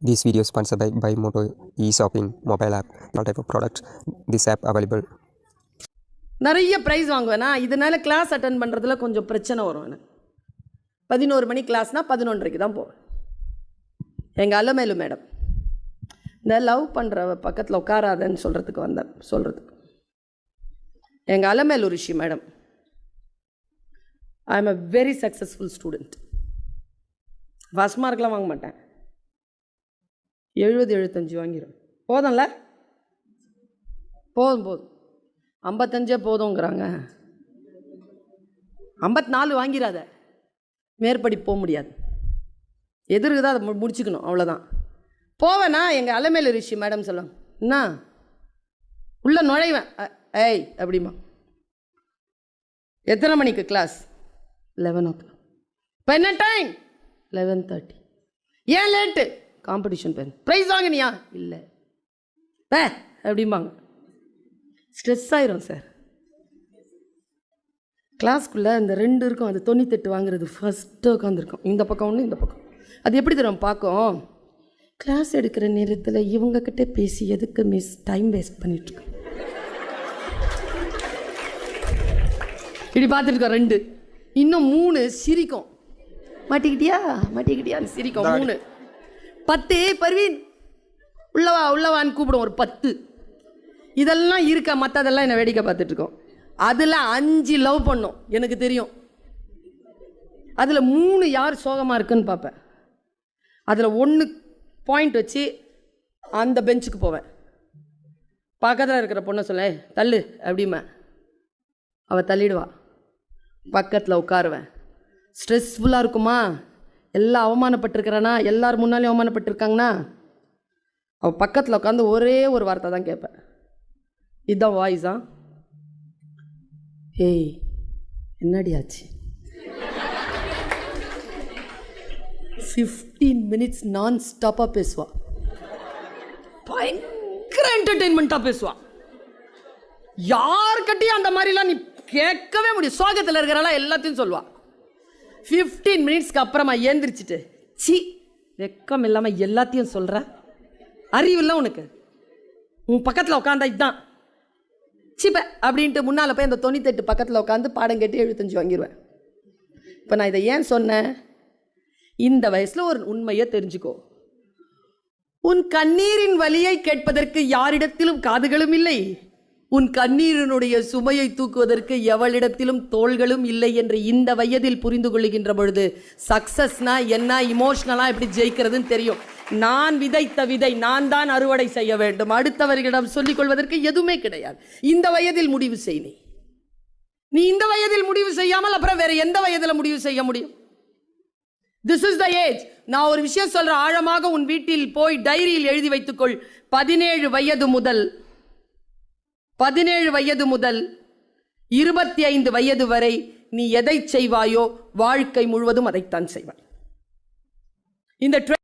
This video is sponsored by Buymoto e-shopping mobile app. All type of products. This app available. நிறைய price வாங்குவேனா, இதனால class attend பண்ணுறதுல கொஞ்சம் பிரச்சனை வரும் எனக்கு. 11 மணி கிளாஸ்னால் 11:30க்கு தான் போவேன். எங்கள் அலமேலு மேடம் இந்த லவ் பண்ணுற பக்கத்தில் உட்காராதன்னு சொல்கிறதுக்கு வந்தேன். எங்கள் Alamelu Rishi madam, I am a very successful student. First மார்க்லாம் வாங்க மாட்டேன், 70-75 வாங்கிடும். போதும்ல, போதும் 55 போதுங்கிறாங்க. 54 வாங்கிறாத, மேற்படி போக முடியாது. எதிர்க்கு தான் அதை முடிச்சுக்கணும், அவ்வளோதான். போவேனா எங்கள் அலமேலு ரிஷி மேடம் சொல்லுவாங்க, என்ன உள்ளே நுழைவேன், ஏய் அப்படிமா. எத்தனை மணிக்கு கிளாஸ்? 11 o'clock. இப்போ என்ன டைம்? 11:30. ஏன் லேட்டு? காம்படிஷன் பேர். ப்ரைஸ் வாங்கினியா? இல்லை அப்படிம்பாங்க. ஸ்ட்ரெஸ் ஆயிரும் சார். கிளாஸ்க்குள்ளே இந்த 2 இருக்கும், அது 98 வாங்குறது ஃபஸ்ட்டு உட்காந்துருக்கும். இந்த பக்கம் ஒன்று, இந்த பக்கம். அது எப்படி தரும் பார்க்கும். கிளாஸ் எடுக்கிற நேரத்தில் இவங்கக்கிட்ட பேசி எதுக்கு மிஸ் டைம் வேஸ்ட் பண்ணிட்டுருக்கோம். இப்படி பார்த்துருக்கோம் 2. இன்னும் 3 சிரிக்கும். மாட்டிக்கிட்டியான்னு சிரிக்கும். 3 10 பர்வீன் உள்ளவான்னு கூப்பிடும். ஒரு 10 இதெல்லாம் இருக்கா, மற்றதெல்லாம் என்னை வேடிக்கை பார்த்துட்ருக்கோம். அதில் 5 லவ் பண்ணோம், எனக்கு தெரியும். அதில் 3 யார் சோகமாக இருக்குன்னு பார்ப்பேன். அதில் 1 பாயிண்ட் வச்சு அந்த பெஞ்சுக்கு போவேன். பக்கத்தில் இருக்கிற பொண்ணை சொல்ல, தள்ளு அப்படிமா. அவள் தள்ளிடுவா. பக்கத்தில் உட்காருவேன். ஸ்ட்ரெஸ்ஃபுல்லாக இருக்குமா, எல்லாம் அவமானப்பட்டிருக்கிறேன்னா, எல்லார் முன்னாலேயும் அவமானப்பட்டிருக்காங்கன்னா, அவள் பக்கத்தில் உட்காந்து ஒரே ஒரு வார்த்தை தான் கேட்பேன். இதுதான் வாய்ஸா? ஏய் என்னடி ஆச்சு? 15 minutes நான் ஸ்டாப்பாக பேசுவா. பயங்கர என்டர்டெயின்மெண்ட்டாக பேசுவா. யார்கிட்டையும் அந்த மாதிரிலாம் நீ கேட்கவே முடியும். சோகத்தில் இருக்கிறாலாம் எல்லாத்தையும் சொல்லுவா. 15 minutesக்கு அப்புறமா ஏந்திரிச்சிட்டு, சி வெக்கம் இல்லாமல் எல்லாத்தையும் சொல்கிற, அறிவில்லை உனக்கு, உன் பக்கத்தில் உட்காந்தா இதுதான் சிப்ப அப்படின்ட்டு முன்னால் போய் அந்த 98 பக்கத்தில் உட்காந்து பாடம் கேட்டு 75 வாங்கிடுவேன். இப்போ நான் இதை ஏன் சொன்னேன்? இந்த வயசில் ஒரு உண்மையை தெரிஞ்சுக்கோ. உன் கண்ணீரின் வலியை கேட்பதற்கு யாரிடத்திலும் காதுகளும் இல்லை. உன் கண்ணீரினுடைய சுமையை தூக்குவதற்கு எவளிடத்திலும் தோள்களும் இல்லை என்று இந்த வயதில் புரிந்து கொள்ளுகின்ற பொழுது சக்சஸ்னா என்ன, இமோஷனலாக எப்படி ஜெயிக்கிறதுன்னு தெரியும். நான் விதைத்த விதை நான் தான் அறுவடை செய்ய வேண்டும். அடுத்தவர்களிடம் சொல்லிக் கொள்வதற்கு எதுவுமே கிடையாது. இந்த வயதில் முடிவு செய். நீ இந்த வயதில் முடிவு செய்யாமல் அப்புறம் வேற எந்த வயதில் முடிவு செய்ய முடியும்? This is the age. நான் ஒரு விஷயம் சொல்றேன், ஆழமாக உன் வீட்டில் போய் டைரியில் எழுதி வைத்துக்கொள். 17 வயது முதல் 25 வயது வரை நீ எதை செய்வாயோ வாழ்க்கை முழுவதும் அதைத்தான் செய்வாய். இந்த